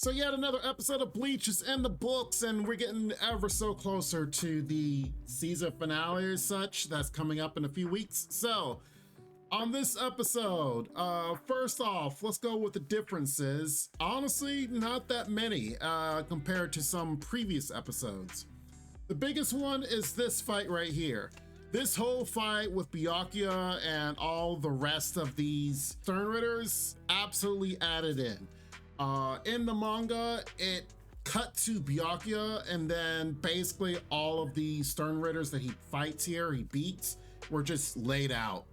So yet another episode of Bleach is in the books, and we're getting ever so closer to the season finale or such that's coming up in a few weeks. So on this episode, first off, let's go with the differences. Honestly, not that many compared to some previous episodes. The biggest one is this fight right here. This whole fight with Byakuya and all the rest of these Stern Ritters absolutely added in. In the manga, it cut to Byakuya, and then basically all of the Stern Ritters that he fights here, he beats, were just laid out.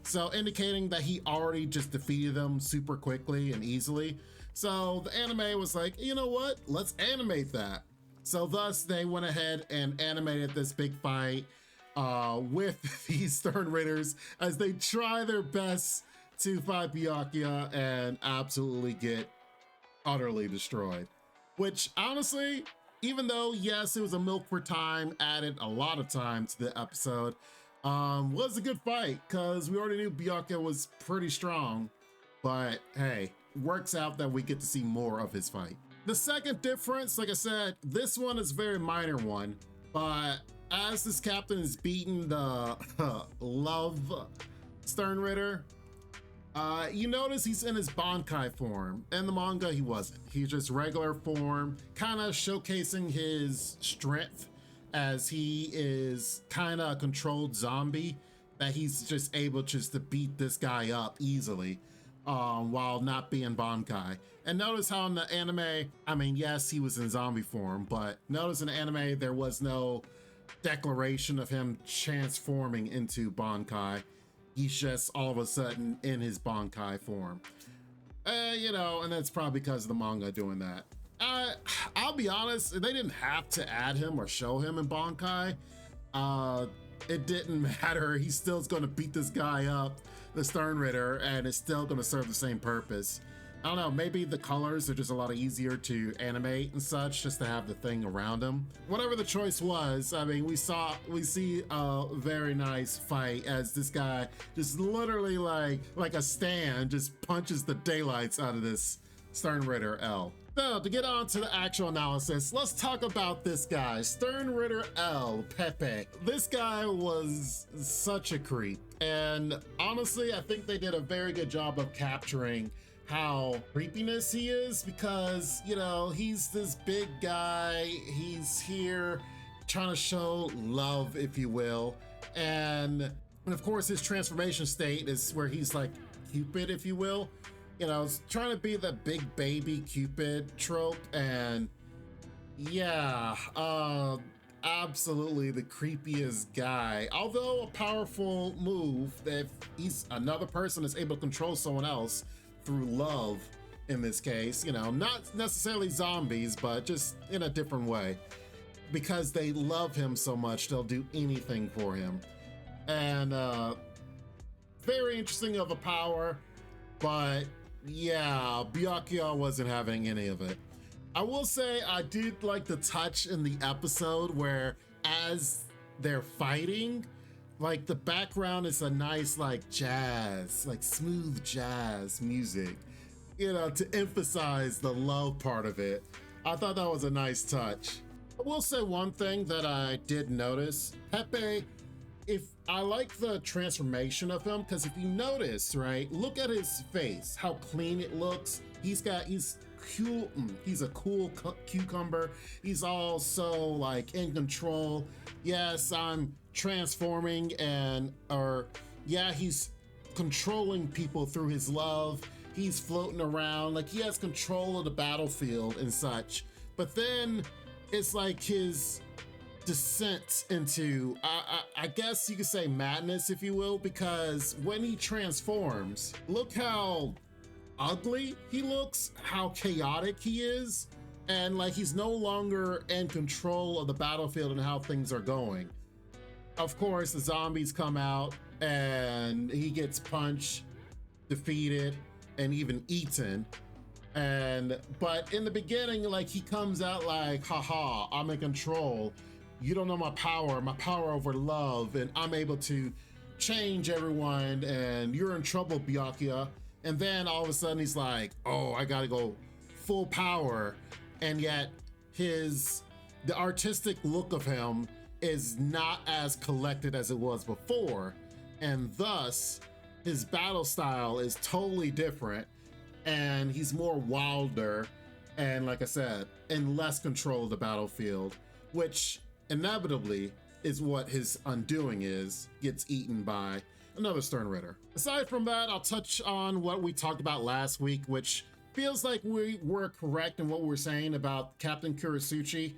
So indicating that he already just defeated them super quickly and easily. So the anime was like, you know what? Let's animate that. So thus they went ahead and animated this big fight with these Stern Ritters as they try their best to fight Byakuya and absolutely get utterly destroyed. Which honestly, even though yes, it was a milk for time, added a lot of time to the episode, was a good fight because we already knew Byakuya was pretty strong. But hey, works out that we get to see more of his fight. The second difference, like I said, this one is a very minor one, but as this captain is beating the Love Stern Ritter, you notice he's in his Bankai form. In the manga, he wasn't. He's just regular form, kind of showcasing his strength as he is kind of a controlled zombie, that he's just able just to beat this guy up easily while not being Bankai. And notice how in the anime, I mean, yes, he was in zombie form, but notice in the anime, there was no declaration of him transforming into Bankai. He's just all of a sudden in his Bankai form. You know, and that's probably because of the manga doing that. I'll be honest, they didn't have to add him or show him in Bankai. It didn't matter. He still is going to beat this guy up, the Stern Ritter, and it's still going to serve the same purpose. I don't know, maybe the colors are just a lot easier to animate and such, just to have the thing around him. Whatever the choice was, I mean, we see a very nice fight as this guy just literally like a stand just punches the daylights out of this Stern Ritter L. So to get on to the actual analysis, let's talk about this guy, Stern Ritter L, Pepe. This guy was such a creep, and honestly, I think they did a very good job of capturing how creepiness he is, because you know, he's this big guy, he's here trying to show love, if you will, and of course his transformation state is where he's like Cupid, if you will, you know, trying to be the big baby Cupid trope. And yeah, absolutely the creepiest guy, although a powerful move that he's another person is able to control someone else through love in this case, you know, not necessarily zombies, but just in a different way, because they love him so much they'll do anything for him. And very interesting of a power, but yeah, Byakuya wasn't having any of it. I will say I did like the touch in the episode where as they're fighting, like the background is a nice like jazz, like smooth jazz music, you know, to emphasize the love part of it. I thought that was a nice touch. I will say one thing that I did notice, Pepe, if I like the transformation of him, because if you notice, right, look at his face, how clean it looks. He's cool, he's a cool cucumber. He's also like in control. Yes, I'm transforming, yeah, he's controlling people through his love. He's floating around, like he has control of the battlefield and such. But then it's like his descent into, I guess you could say madness, if you will, because when he transforms, look how ugly he looks, how chaotic he is, and like he's no longer in control of the battlefield and how things are going. Of course, the zombies come out and he gets punched, defeated, and even eaten. But in the beginning, like he comes out like, haha, I'm in control. You don't know my power over love, and I'm able to change everyone, and you're in trouble, Byakuya. And then all of a sudden he's like, oh, I gotta go full power, and yet the artistic look of him is not as collected as it was before, and thus his battle style is totally different, and he's more wilder, and like I said, in less control of the battlefield, which inevitably is what his undoing is, gets eaten by another Stern Ritter. Aside from that, I'll touch on what we talked about last week, which feels like we were correct in what we were saying about Captain Kurotsuchi,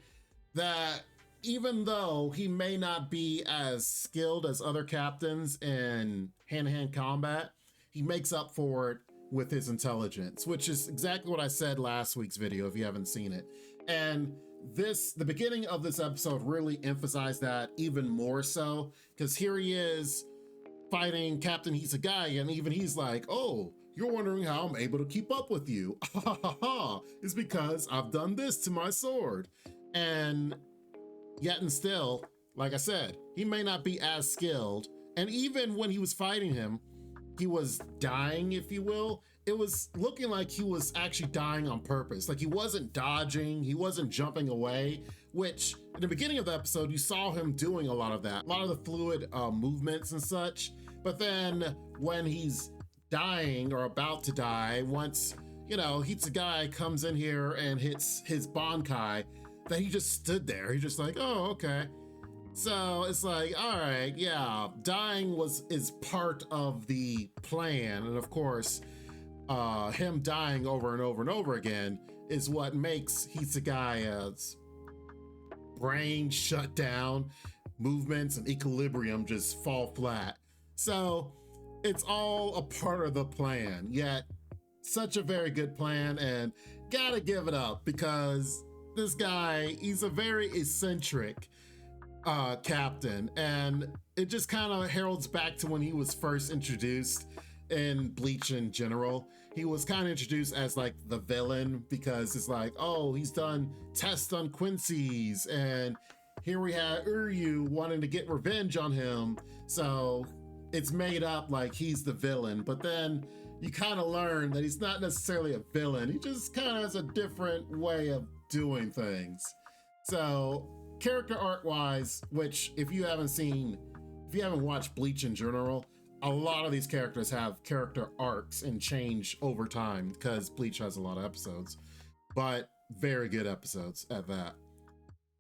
that even though he may not be as skilled as other captains in hand-to-hand combat, he makes up for it with his intelligence, which is exactly what I said last week's video if you haven't seen it. And the beginning of this episode really emphasized that even more so, because here he is fighting Captain Hisagaya, and even he's like, oh, you're wondering how I'm able to keep up with you. It's because I've done this to my sword. And yet and still, like I said, he may not be as skilled. And even when he was fighting him, he was dying, if you will. It was looking like he was actually dying on purpose. Like he wasn't dodging, he wasn't jumping away, which in the beginning of the episode, you saw him doing a lot of that, a lot of the fluid movements and such. But then when he's dying or about to die, once, you know, Hitsugai comes in here and hits his Bankai, that he just stood there. He's just like, oh, okay. So it's like, all right, yeah, dying is part of the plan. And of course, him dying over and over and over again is what makes Hitsugai's brain shut down, movements and equilibrium just fall flat. So it's all a part of the plan, yet such a very good plan, and gotta give it up because this guy, he's a very eccentric captain, and it just kind of heralds back to when he was first introduced in Bleach in general. He was kind of introduced as like the villain because it's like, oh, he's done tests on Quincy's, and here we have Uryu wanting to get revenge on him. So it's made up like he's the villain, but then you kind of learn that he's not necessarily a villain. He just kind of has a different way of doing things. So character art wise, which if you haven't watched Bleach in general, a lot of these characters have character arcs and change over time because Bleach has a lot of episodes, but very good episodes at that.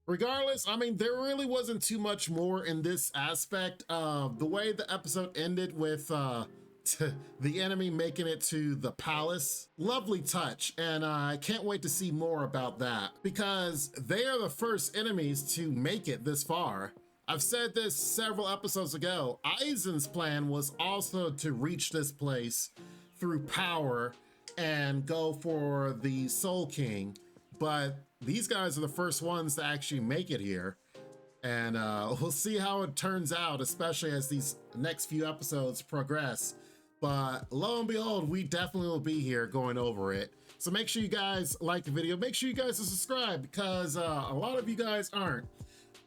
Regardless, I mean, there really wasn't too much more in this aspect. The way the episode ended with the enemy making it to the palace, lovely touch, and I can't wait to see more about that because they are the first enemies to make it this far. I've said this several episodes ago. Aizen's plan was also to reach this place through power and go for the Soul King, but these guys are the first ones to actually make it here. And we'll see how it turns out, especially as these next few episodes progress. But lo and behold, we definitely will be here going over it. So make sure you guys like the video. Make sure you guys are subscribed because a lot of you guys aren't.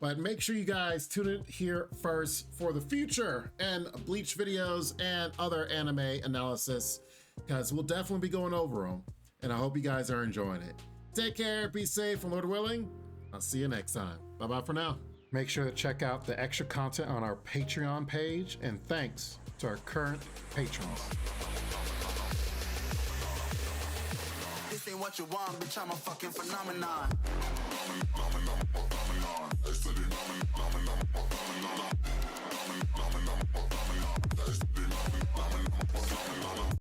But make sure you guys tune in here first for the future and Bleach videos and other anime analysis because we'll definitely be going over them. And I hope you guys are enjoying it. Take care, be safe, and Lord willing, I'll see you next time. Bye-bye for now. Make sure to check out the extra content on our Patreon page, and thanks to our current patrons. This ain't what you want, bitch, I'm a fucking phenomenon.